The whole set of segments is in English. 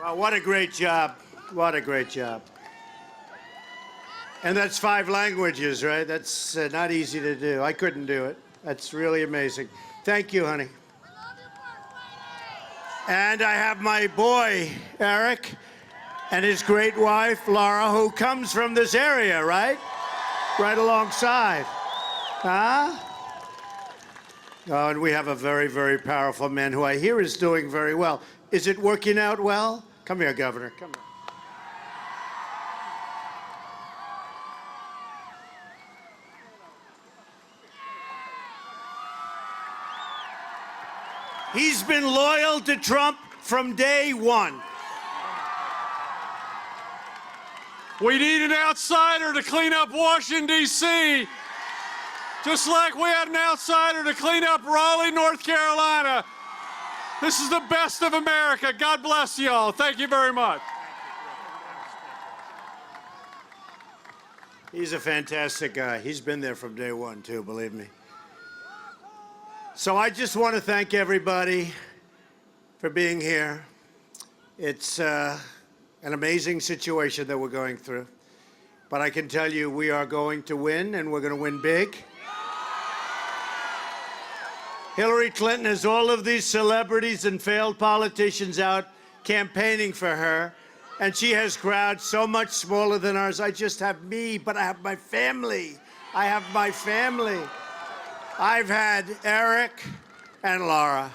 Oh, what a great job. What a great job. And that's 5 languages, right? That's not easy to do. I couldn't do it. That's really amazing. Thank you, honey. And I have my boy, Eric, and his great wife, Laura, who comes from this area, right? Right alongside. Huh? Oh, and we have a very, very powerful man who I hear is doing very well. Is it working out well? Come here, Governor. Come here. He's been loyal to Trump from day one. We need an outsider to clean up Washington, D.C., just like we had an outsider to clean up Raleigh, North Carolina. This is the best of America. God bless you all. Thank you very much. He's a fantastic guy. He's been there from day one, too, believe me. So I just want to thank everybody for being here. It's an amazing situation that we're going through. But I can tell you we are going to win, and we're going to win big. Hillary Clinton has all of these celebrities and failed politicians out campaigning for her, and she has crowds so much smaller than ours. I just have me, but I have my family. I have my family. I've had Eric and Laura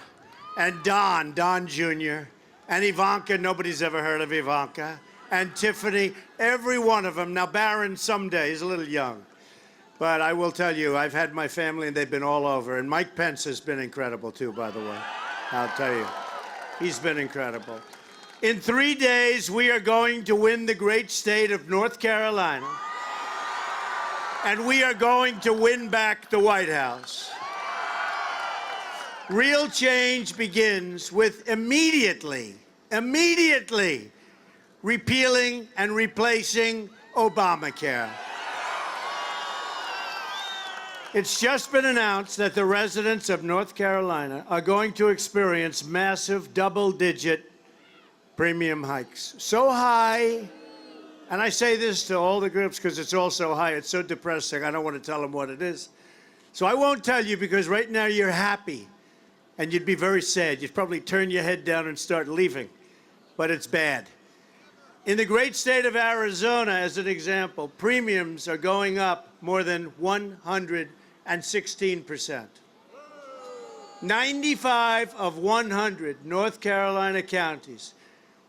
and Don Jr., and Ivanka. Nobody's ever heard of Ivanka. And Tiffany, every one of them. Now, Barron someday, he's a little young. But I will tell you, I've had my family, and they've been all over. And Mike Pence has been incredible, too, by the way. I'll tell you. He's been incredible. In 3 days, we are going to win the great state of North Carolina. And we are going to win back the White House. Real change begins with immediately repealing and replacing Obamacare. It's just been announced that the residents of North Carolina are going to experience massive double-digit premium hikes. So high, and I say this to all the groups because it's all so high, it's so depressing, I don't want to tell them what it is. So I won't tell you because right now you're happy, and you'd be very sad. You'd probably turn your head down and start leaving, but it's bad. In the great state of Arizona, as an example, premiums are going up more than 116%. 95 of 100 North Carolina counties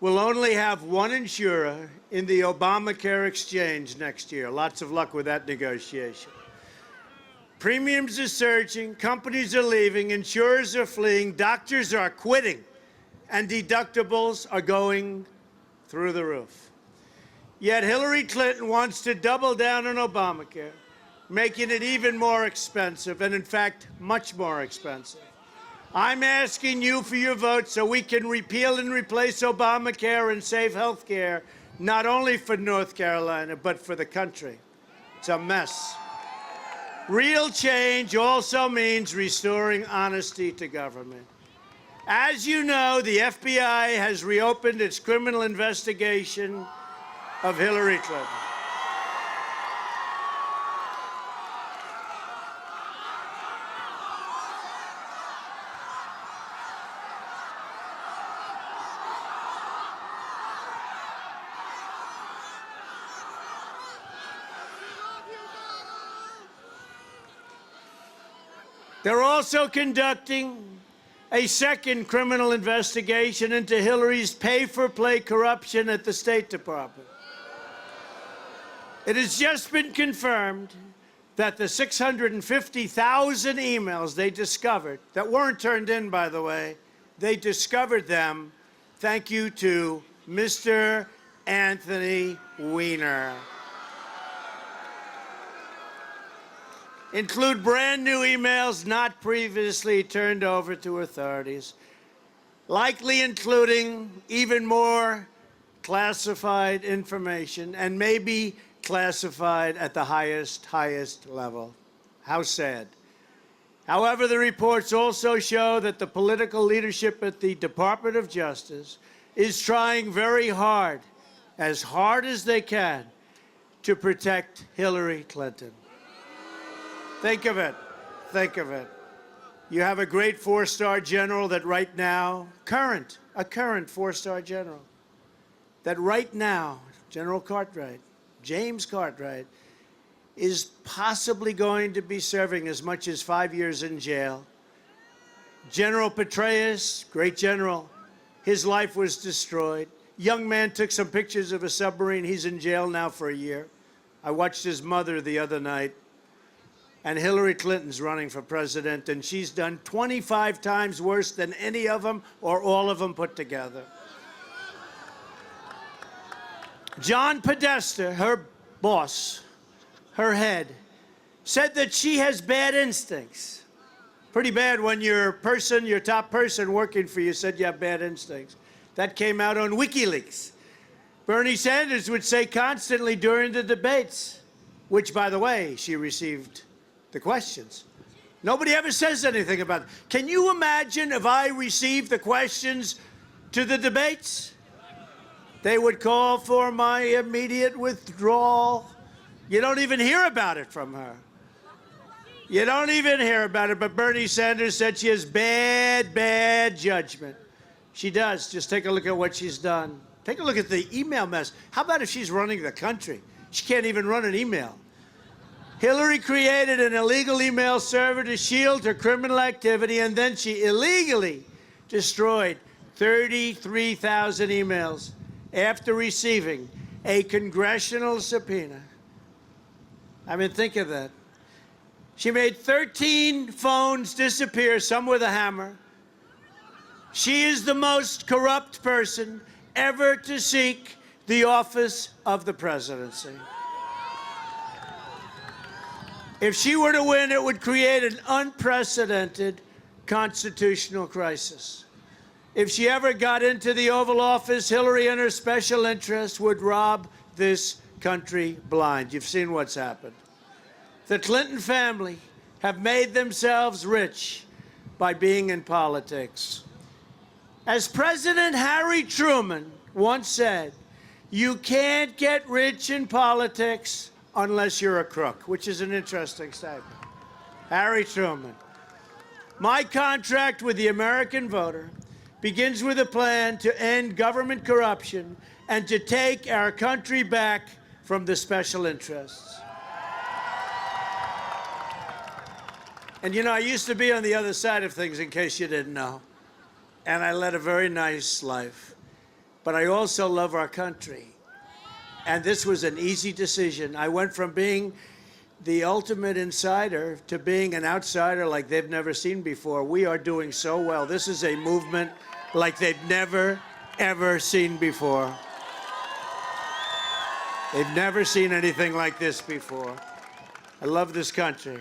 will only have one insurer in the Obamacare exchange next year. Lots of luck with that negotiation. Premiums are surging, companies are leaving, insurers are fleeing, doctors are quitting, and deductibles are going through the roof. Yet Hillary Clinton wants to double down on Obamacare, making it even more expensive, and in fact, much more expensive. I'm asking you for your vote so we can repeal and replace Obamacare and save health care, not only for North Carolina, but for the country. It's a mess. Real change also means restoring honesty to government. As you know, the FBI has reopened its criminal investigation of Hillary Clinton. They're also conducting a second criminal investigation into Hillary's pay-for-play corruption at the State Department. It has just been confirmed that the 650,000 emails they discovered, that weren't turned in, by the way, they discovered them, thank you to Mr. Anthony Weiner. Include brand new emails not previously turned over to authorities, likely including even more classified information, and maybe classified at the highest level. How sad. However, the reports also show that the political leadership at the Department of Justice is trying very hard as they can, to protect Hillary Clinton. Think of it. Think of it. You have a great four-star general that right now, a current four-star general, that right now, General Cartwright, James Cartwright, is possibly going to be serving as much as 5 years in jail. General Petraeus, great general, his life was destroyed. Young man took some pictures of a submarine. He's in jail now for a year. I watched his mother the other night. And Hillary Clinton's running for president, and she's done 25 times worse than any of them or all of them put together. John Podesta, her boss, her head, said that she has bad instincts. Pretty bad when your top person working for you said you have bad instincts. That came out on WikiLeaks. Bernie Sanders would say constantly during the debates, which, by the way, she received the questions. Nobody ever says anything about it. Can you imagine if I received the questions to the debates? They would call for my immediate withdrawal. You don't even hear about it from her. You don't even hear about it, but Bernie Sanders said she has bad judgment. She does. Just take a look at what she's done. Take a look at the email mess. How about if she's running the country? She can't even run an email. Hillary created an illegal email server to shield her criminal activity, and then she illegally destroyed 33,000 emails after receiving a congressional subpoena. I mean, think of that. She made 13 phones disappear, some with a hammer. She is the most corrupt person ever to seek the office of the presidency. If she were to win, it would create an unprecedented constitutional crisis. If she ever got into the Oval Office, Hillary and her special interests would rob this country blind. You've seen what's happened. The Clinton family have made themselves rich by being in politics. As President Harry Truman once said, you can't get rich in politics unless you're a crook, which is an interesting statement. Harry Truman. My contract with the American voter begins with a plan to end government corruption and to take our country back from the special interests. And you know, I used to be on the other side of things, in case you didn't know. And I led a very nice life. But I also love our country. And this was an easy decision. I went from being the ultimate insider to being an outsider like they've never seen before. We are doing so well. This is a movement like they've never, ever seen before. They've never seen anything like this before. I love this country.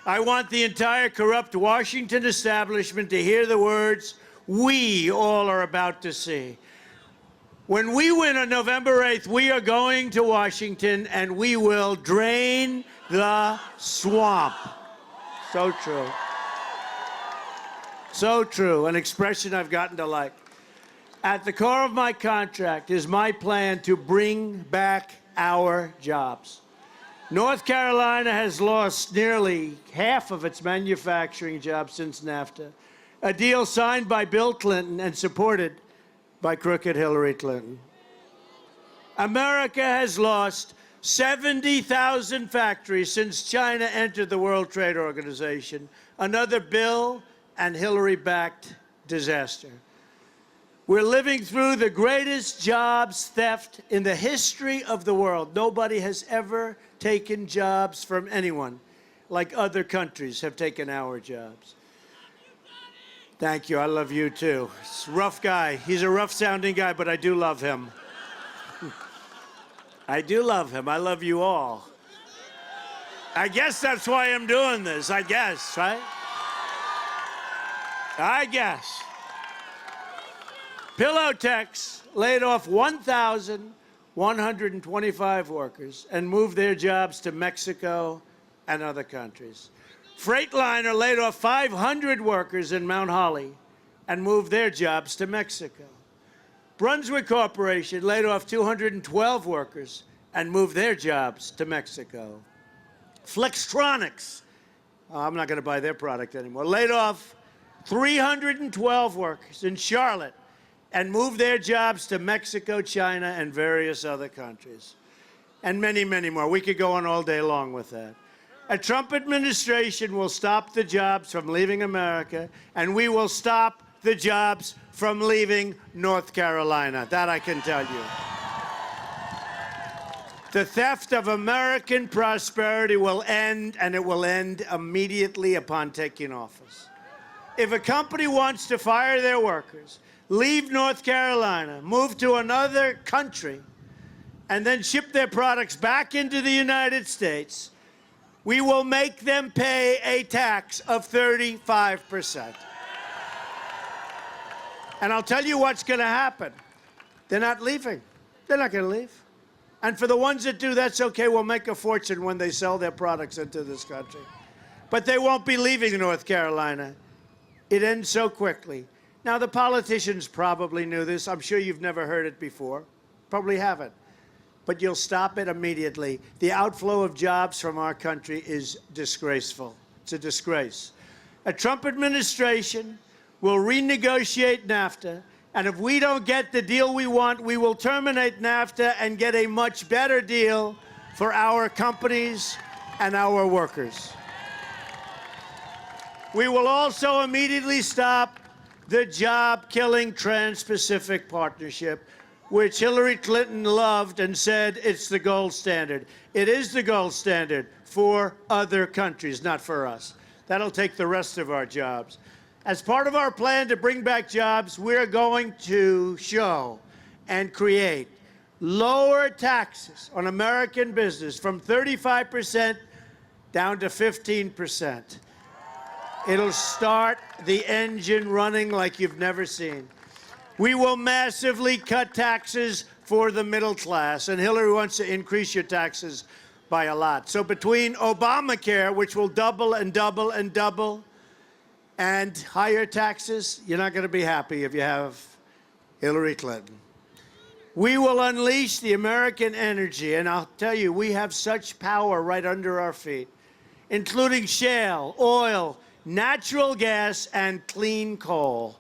I want the entire corrupt Washington establishment to hear the words we all are about to see. When we win on November 8th, we are going to Washington and we will drain the swamp. So true. So true. An expression I've gotten to like. At the core of my contract is my plan to bring back our jobs. North Carolina has lost nearly half of its manufacturing jobs since NAFTA, a deal signed by Bill Clinton and supported by crooked Hillary Clinton. America has lost 70,000 factories since China entered the World Trade Organization, another Bill and Hillary-backed disaster. We're living through the greatest jobs theft in the history of the world. Nobody has ever taken jobs from anyone like other countries have taken our jobs. Thank you. I love you, too. He's a rough guy. He's a rough-sounding guy, but I do love him. I do love him. I love you all. I guess that's why I'm doing this. I guess, right? I guess. Pillowtex laid off 1,125 workers and moved their jobs to Mexico and other countries. Freightliner laid off 500 workers in Mount Holly and moved their jobs to Mexico. Brunswick Corporation laid off 212 workers and moved their jobs to Mexico. Flextronics, I'm not going to buy their product anymore, laid off 312 workers in Charlotte and moved their jobs to Mexico, China, and various other countries. And many, many more. We could go on all day long with that. A Trump administration will stop the jobs from leaving America, and we will stop the jobs from leaving North Carolina. That I can tell you. The theft of American prosperity will end, and it will end immediately upon taking office. If a company wants to fire their workers, leave North Carolina, move to another country, and then ship their products back into the United States, we will make them pay a tax of 35%. And I'll tell you what's going to happen. They're not leaving. They're not going to leave. And for the ones that do, that's okay. We'll make a fortune when they sell their products into this country. But they won't be leaving North Carolina. It ends so quickly. Now, the politicians probably knew this. I'm sure you've never heard it before. Probably haven't. But you'll stop it immediately. The outflow of jobs from our country is disgraceful. It's a disgrace. A Trump administration will renegotiate NAFTA, and if we don't get the deal we want, we will terminate NAFTA and get a much better deal for our companies and our workers. We will also immediately stop the job-killing Trans-Pacific Partnership, which Hillary Clinton loved and said it's the gold standard. It is the gold standard for other countries, not for us. That'll take the rest of our jobs. As part of our plan to bring back jobs, we're going to show and create lower taxes on American business from 35% down to 15%. It'll start the engine running like you've never seen. We will massively cut taxes for the middle class, and Hillary wants to increase your taxes by a lot. So between Obamacare, which will double and double and double, and higher taxes, you're not going to be happy if you have Hillary Clinton. We will unleash the American energy, and I'll tell you, we have such power right under our feet, including shale, oil, natural gas, and clean coal.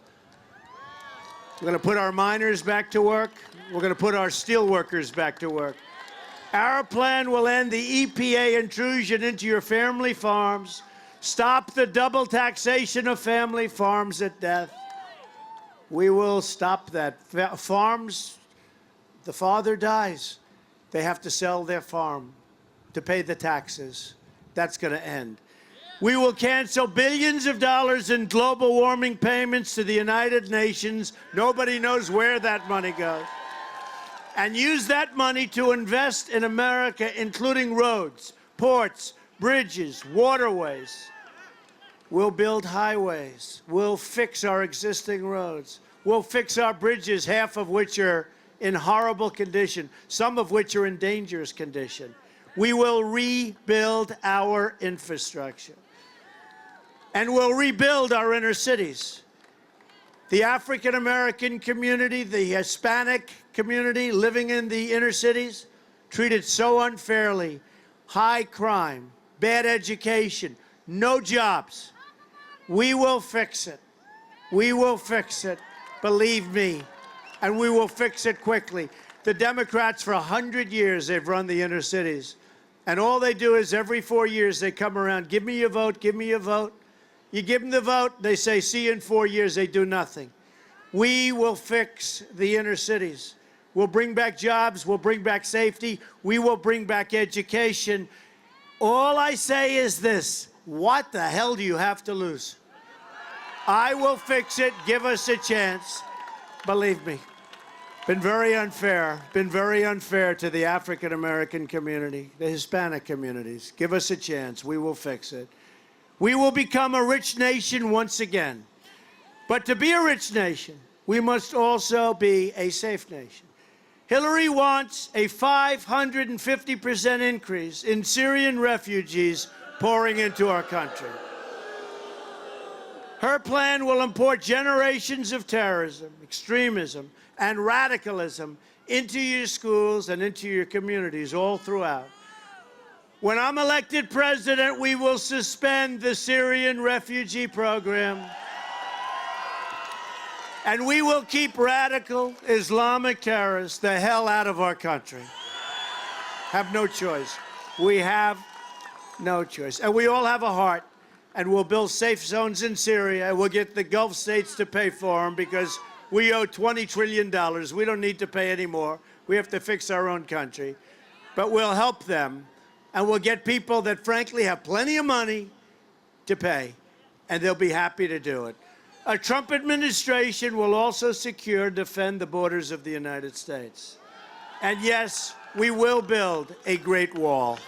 We're going to put our miners back to work. We're going to put our steel workers back to work. Our plan will end the EPA intrusion into your family farms, stop the double taxation of family farms at death. We will stop that. Farms, the father dies. They have to sell their farm to pay the taxes. That's going to end. We will cancel billions of dollars in global warming payments to the United Nations. Nobody knows where that money goes. And use that money to invest in America, including roads, ports, bridges, waterways. We'll build highways. We'll fix our existing roads. We'll fix our bridges, half of which are in horrible condition, some of which are in dangerous condition. We will rebuild our infrastructure. And we'll rebuild our inner cities. The African-American community, the Hispanic community living in the inner cities, treated so unfairly. High crime, bad education, no jobs. We will fix it. We will fix it. Believe me. And we will fix it quickly. The Democrats, for 100 years, they've run the inner cities. And all they do is every 4 years they come around, give me your vote, give me your vote. You give them the vote, they say, see you in 4 years, they do nothing. We will fix the inner cities. We'll bring back jobs, we'll bring back safety, we will bring back education. All I say is this, what the hell do you have to lose? I will fix it, give us a chance. Believe me, been very unfair to the African-American community, the Hispanic communities. Give us a chance, we will fix it. We will become a rich nation once again. But to be a rich nation, we must also be a safe nation. Hillary wants a 550% increase in Syrian refugees pouring into our country. Her plan will import generations of terrorism, extremism, and radicalism into your schools and into your communities all throughout. When I'm elected president, we will suspend the Syrian refugee program. And we will keep radical Islamic terrorists the hell out of our country. Have no choice. We have no choice. And we all have a heart. And we'll build safe zones in Syria. We'll get the Gulf states to pay for them because we owe $20 trillion. We don't need to pay any more. We have to fix our own country. But we'll help them. And we'll get people that, frankly, have plenty of money to pay. And they'll be happy to do it. A Trump administration will also secure and defend the borders of the United States. And yes, we will build a Great Wall.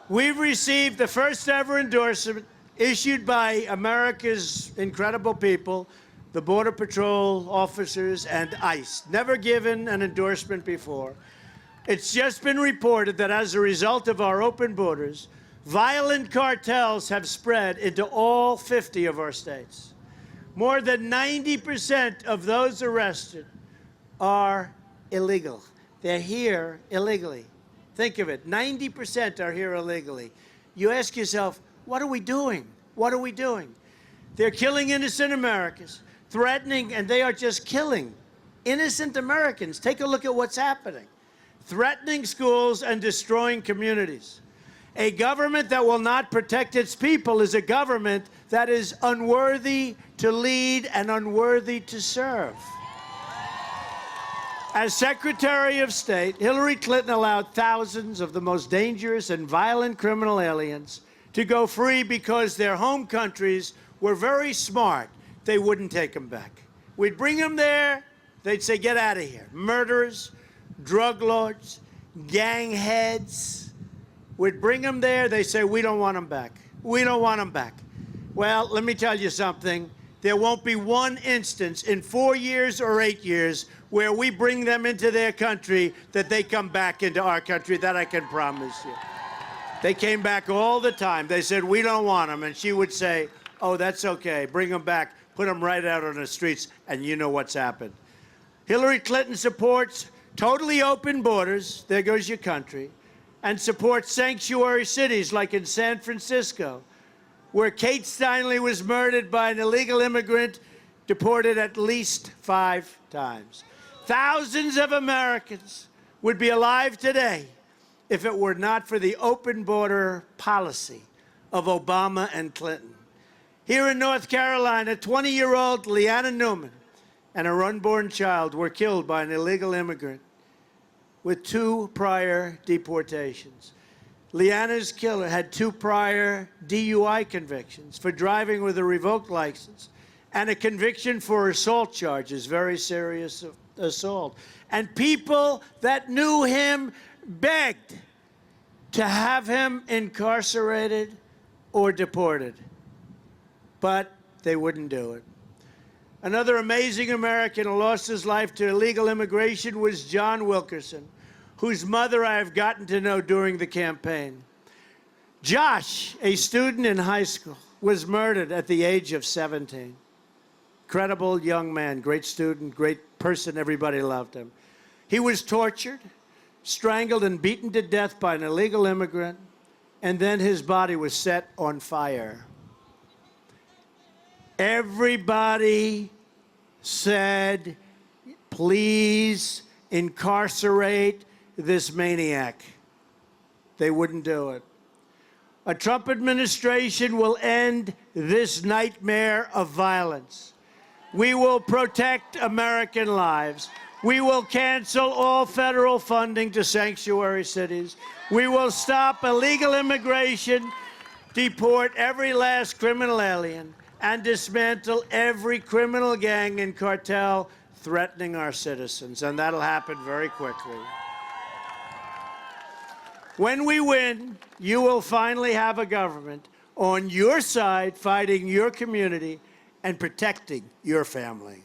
We've received the first ever endorsement issued by America's incredible people, the Border Patrol officers and ICE. Never given an endorsement before. It's just been reported that as a result of our open borders, violent cartels have spread into all 50 of our states. More than 90% of those arrested are illegal. They're here illegally. Think of it, 90% are here illegally. You ask yourself, what are we doing? What are we doing? They're killing innocent Americans, threatening, and they are just killing innocent Americans. Take a look at what's happening. Threatening schools and destroying communities. A government that will not protect its people is a government that is unworthy to lead and unworthy to serve. As Secretary of State, Hillary Clinton allowed thousands of the most dangerous and violent criminal aliens to go free because their home countries were very smart. They wouldn't take them back. We'd bring them there, they'd say, get out of here. Murderers, drug lords, gang heads. We'd bring them there, they say, we don't want them back. We don't want them back. Well, let me tell you something. There won't be one instance in 4 years or 8 years where we bring them into their country that they come back into our country. That I can promise you. They came back all the time. They said, we don't want them. And she would say, oh, that's okay. Bring them back. Put them right out on the streets. And you know what's happened. Hillary Clinton supports totally open borders. There goes your country. And supports sanctuary cities like in San Francisco, where Kate Steinle was murdered by an illegal immigrant, deported at least 5 times. Thousands of Americans would be alive today if it were not for the open border policy of Obama and Clinton. Here in North Carolina, 20-year-old Leanna Newman and her unborn child were killed by an illegal immigrant with 2 prior deportations. Leanna's killer had 2 prior DUI convictions for driving with a revoked license and a conviction for assault charges, very serious assault. And people that knew him begged to have him incarcerated or deported, but they wouldn't do it. Another amazing American who lost his life to illegal immigration was John Wilkerson, whose mother I have gotten to know during the campaign. Josh, a student in high school, was murdered at the age of 17. Incredible young man, great student, great person, everybody loved him. He was tortured, strangled and beaten to death by an illegal immigrant, and then his body was set on fire. Everybody said, please incarcerate this maniac. They wouldn't do it. A Trump administration will end this nightmare of violence. We will protect American lives. We will cancel all federal funding to sanctuary cities. We will stop illegal immigration, deport every last criminal alien, and dismantle every criminal gang and cartel threatening our citizens. And that'll happen very quickly. When we win, you will finally have a government on your side, fighting your community and protecting your family.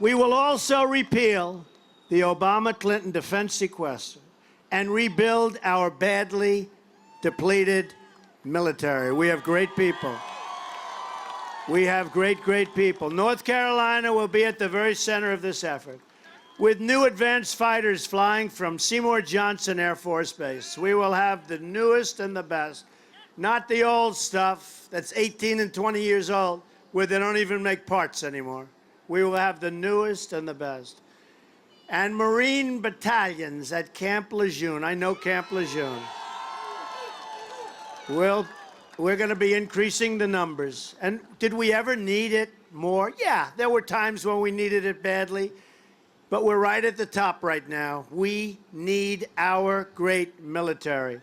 We will also repeal the Obama-Clinton defense sequester and rebuild our badly depleted military. We have great people. We have great, great people. North Carolina will be at the very center of this effort, with new advanced fighters flying from Seymour Johnson Air Force Base. We will have the newest and the best, not the old stuff that's 18 and 20 years old, where they don't even make parts anymore. We will have the newest and the best. And Marine battalions at Camp Lejeune. I know Camp Lejeune. We're going to be increasing the numbers. And did we ever need it more? Yeah, there were times when we needed it badly. But we're right at the top right now. We need our great military.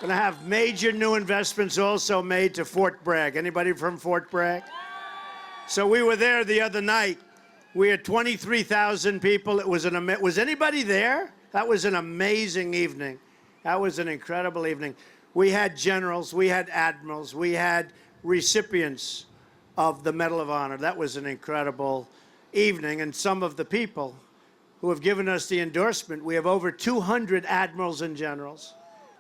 Going to have major new investments also made to Fort Bragg. Anybody from Fort Bragg? So we were there the other night. We had 23,000 people. It was was anybody there? That was an amazing evening. That was an incredible evening. We had generals, we had admirals, we had recipients of the Medal of Honor. That was an incredible evening. And some of the people who have given us the endorsement, we have over 200 admirals and generals.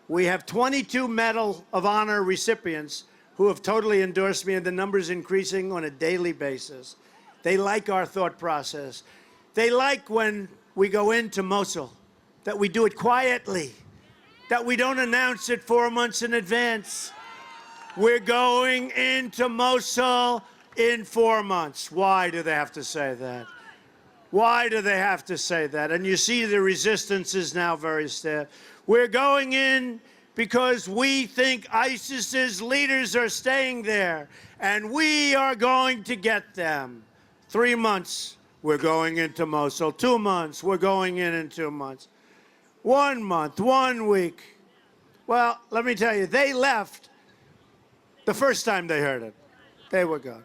We have 22 Medal of Honor recipients who have totally endorsed me, and the number's increasing on a daily basis. They like our thought process. They like when we go into Mosul, that we do it quietly, that we don't announce it 4 months in advance. We're going into Mosul in 4 months. Why do they have to say that? Why do they have to say that? And you see the resistance is now very stiff. We're going in because we think ISIS's leaders are staying there, and we are going to get them. 3 months, we're going into Mosul. 2 months, we're going in 2 months. 1 month, 1 week. Well, let me tell you, they left the first time they heard it. They were gone.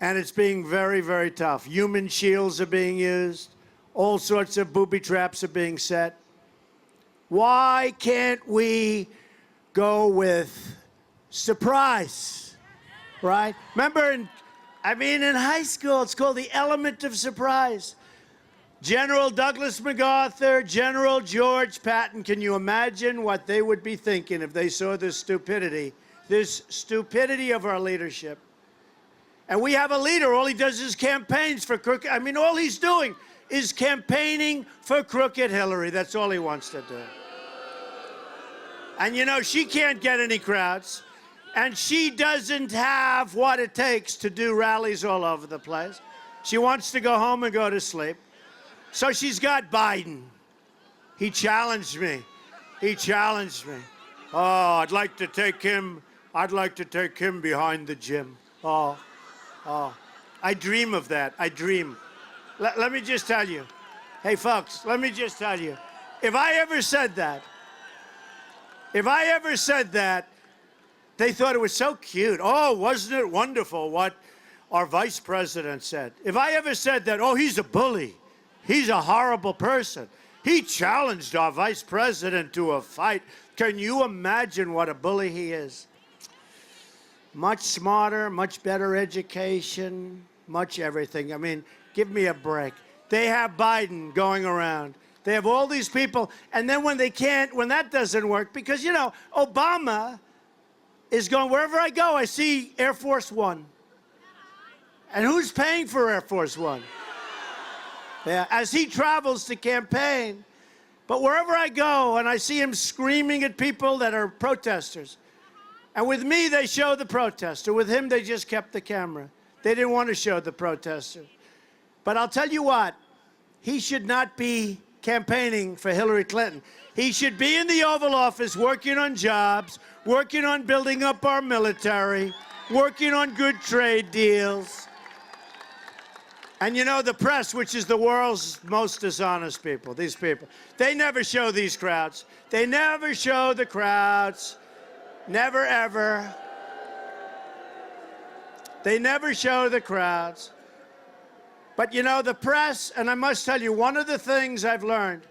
And it's being very, very tough. Human shields are being used. All sorts of booby traps are being set. Why can't we go with surprise, right? Remember, in high school, it's called the element of surprise. General Douglas MacArthur, General George Patton, can you imagine what they would be thinking if they saw this stupidity of our leadership? And we have a leader, all he does is campaigns for crooked, all he's doing is campaigning for crooked Hillary. That's all he wants to do. And she can't get any crowds, and she doesn't have what it takes to do rallies all over the place. She wants to go home and go to sleep. So she's got Biden. He challenged me. He challenged me. Oh, I'd like to take him behind the gym. Oh. I dream of that. I dream. Let me just tell you. Hey, folks, let me just tell you. If I ever said that, they thought it was so cute. Oh, wasn't it wonderful what our vice president said? If I ever said that, oh, he's a bully. He's a horrible person. He challenged our vice president to a fight. Can you imagine what a bully he is? Much smarter, much better education, much everything. Give me a break. They have Biden going around. They have all these people. And then when that doesn't work, because, Obama is going, wherever I go, I see Air Force One. And who's paying for Air Force One? Yeah, as he travels to campaign. But wherever I go and I see him screaming at people that are protesters, and with me, they show the protester. With him, they just kept the camera. They didn't want to show the protester. But I'll tell you what, he should not be campaigning for Hillary Clinton. He should be in the Oval Office working on jobs, working on building up our military, working on good trade deals. And the press, which is the world's most dishonest people, these people, they never show these crowds. They never show the crowds. Never, ever. They never show the crowds. But the press, and I must tell you, one of the things I've learned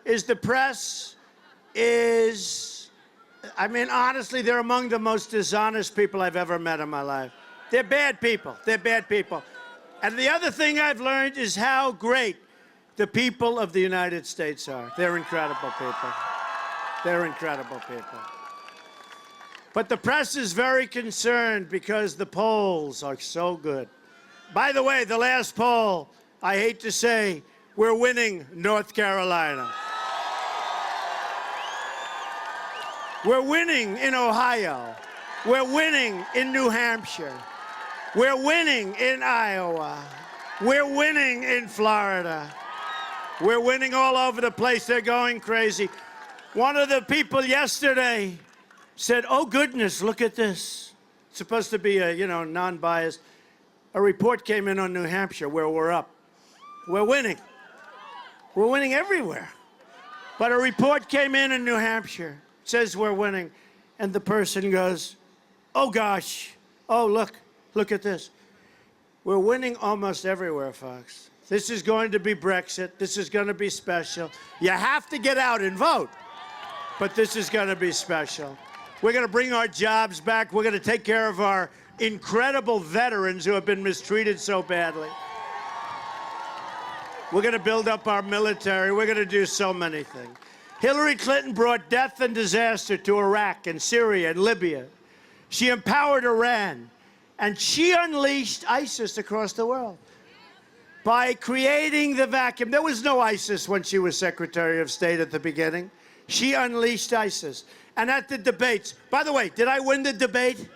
is the press is, honestly, they're among the most dishonest people I've ever met in my life. They're bad people. They're bad people. And the other thing I've learned is how great the people of the United States are. They're incredible people. They're incredible people. But the press is very concerned because the polls are so good. By the way, the last poll, I hate to say, we're winning North Carolina. We're winning in Ohio. We're winning in New Hampshire. We're winning in Iowa. We're winning in Florida. We're winning all over the place. They're going crazy. One of the people yesterday said, oh, goodness, look at this. It's supposed to be a, non-biased. A report came in on New Hampshire where we're up. We're winning. We're winning everywhere. But a report came in New Hampshire, says we're winning. And the person goes, oh, gosh. Oh, look at this. We're winning almost everywhere, folks. This is going to be Brexit. This is going to be special. You have to get out and vote. But this is going to be special. We're going to bring our jobs back. We're going to take care of our incredible veterans who have been mistreated so badly. We're going to build up our military. We're going to do so many things. Hillary Clinton brought death and disaster to Iraq and Syria and Libya. She empowered Iran, and she unleashed ISIS across the world by creating the vacuum. There was no ISIS when she was Secretary of State at the beginning. She unleashed ISIS. And at the debates, by the way, did I win the debate?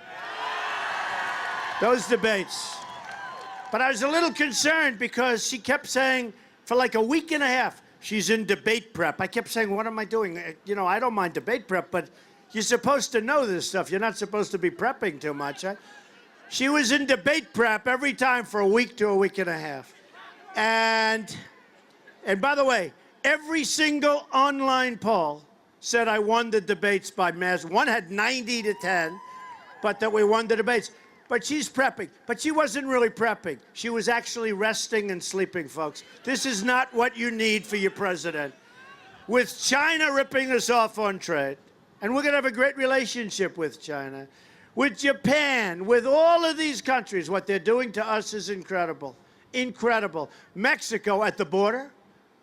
Those debates. But I was a little concerned because she kept saying for like a week and a half, she's in debate prep. I kept saying, what am I doing? I don't mind debate prep, but you're supposed to know this stuff. You're not supposed to be prepping too much. She was in debate prep every time for a week to a week and a half. And by the way, every single online poll said I won the debates by mass. One had 90 to 10, but that we won the debates. But she's prepping. But she wasn't really prepping. She was actually resting and sleeping, folks. This is not what you need for your president. With China ripping us off on trade, and we're going to have a great relationship with China, with Japan, with all of these countries, what they're doing to us is incredible. Incredible. Mexico at the border.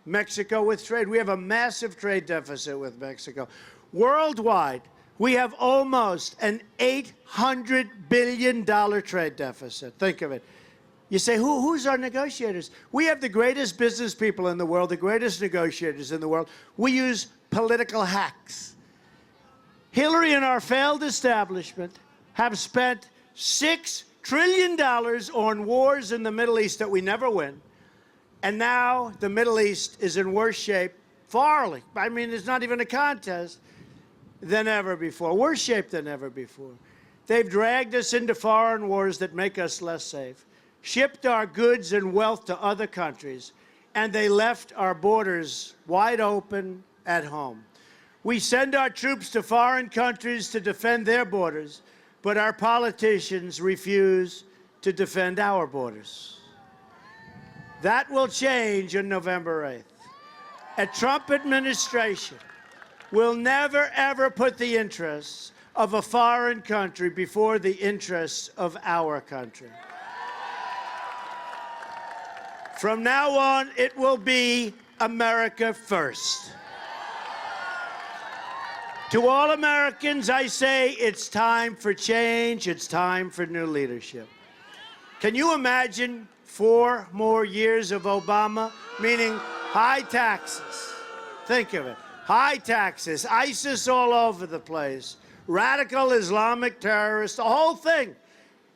Mexico with trade. We have a massive trade deficit with Mexico. Worldwide, we have almost an $800 billion trade deficit. Think of it. You say, who's our negotiators? We have the greatest business people in the world, the greatest negotiators in the world. We use political hacks. Hillary and our failed establishment have spent $6 trillion on wars in the Middle East that we never win. And now the Middle East is in worse shape, farly. I mean, it's not even a contest, than ever before. Worse shape than ever before. They've dragged us into foreign wars that make us less safe, shipped our goods and wealth to other countries, and they left our borders wide open at home. We send our troops to foreign countries to defend their borders, but our politicians refuse to defend our borders. That will change on November 8th. A Trump administration will never, ever put the interests of a foreign country before the interests of our country. From now on, it will be America first. To all Americans, I say it's time for change. It's time for new leadership. Can you imagine 4 more years of Obama, meaning high taxes? Think of it. High taxes, ISIS all over the place, radical Islamic terrorists, the whole thing.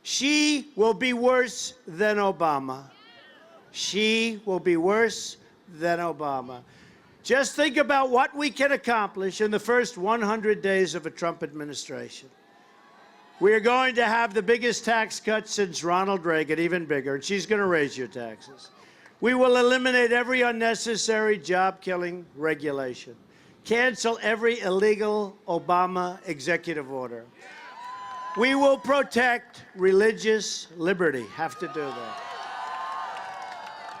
She will be worse than Obama. She will be worse than Obama. Just think about what we can accomplish in the first 100 days of a Trump administration. We are going to have the biggest tax cut since Ronald Reagan, even bigger, and she's going to raise your taxes. We will eliminate every unnecessary job-killing regulation. Cancel every illegal Obama executive order. We will protect religious liberty. Have to do that.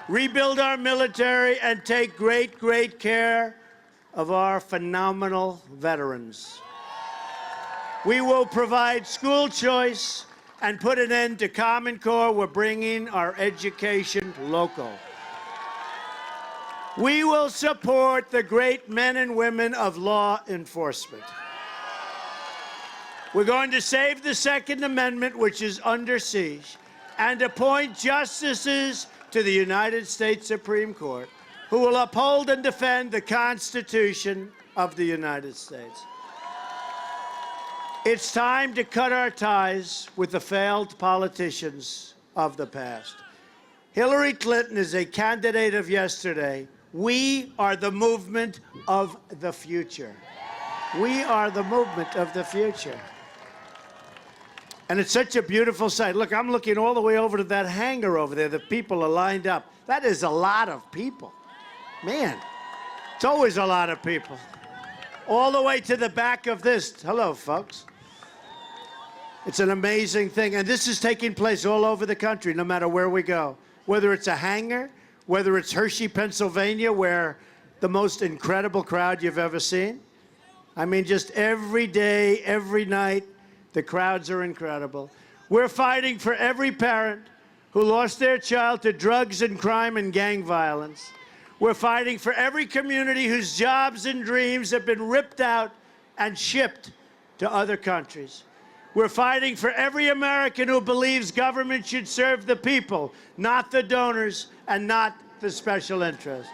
Rebuild our military and take great, great care of our phenomenal veterans. We will provide school choice and put an end to Common Core. We're bringing our education local. We will support the great men and women of law enforcement. We're going to save the Second Amendment, which is under siege, and appoint justices to the United States Supreme Court who will uphold and defend the Constitution of the United States. It's time to cut our ties with the failed politicians of the past. Hillary Clinton is a candidate of yesterday. We are the movement of the future. We are the movement of the future. And it's such a beautiful sight. Look, I'm looking all the way over to that hangar over there. The people are lined up. That is a lot of people. Man, it's always a lot of people. All the way to the back of this. Hello, folks. It's an amazing thing. And this is taking place all over the country, no matter where we go. Whether it's a hangar, whether it's Hershey, Pennsylvania, where the most incredible crowd you've ever seen. I mean, just every day, every night, the crowds are incredible. We're fighting for every parent who lost their child to drugs and crime and gang violence. We're fighting for every community whose jobs and dreams have been ripped out and shipped to other countries. We're fighting for every American who believes government should serve the people, not the donors and not the special interests.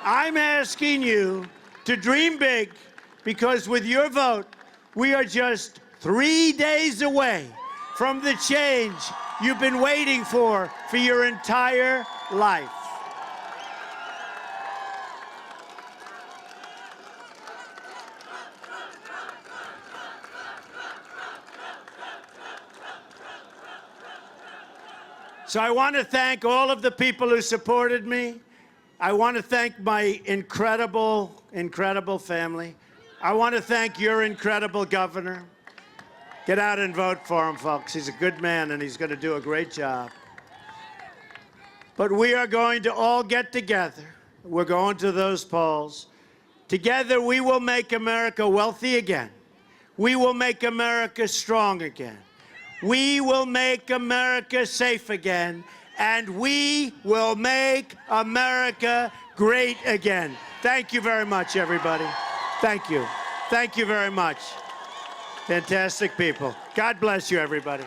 I'm asking you to dream big, because with your vote, we are just 3 days away from the change you've been waiting for your entire life. So I want to thank all of the people who supported me. I want to thank my incredible, incredible family. I want to thank your incredible governor. Get out and vote for him, folks. He's a good man, and he's going to do a great job. But we are going to all get together. We're going to those polls. Together, we will make America wealthy again. We will make America strong again. We will make America safe again. And we will make America great again. Thank you very much, everybody. Thank you. Thank you very much. Fantastic people. God bless you, everybody.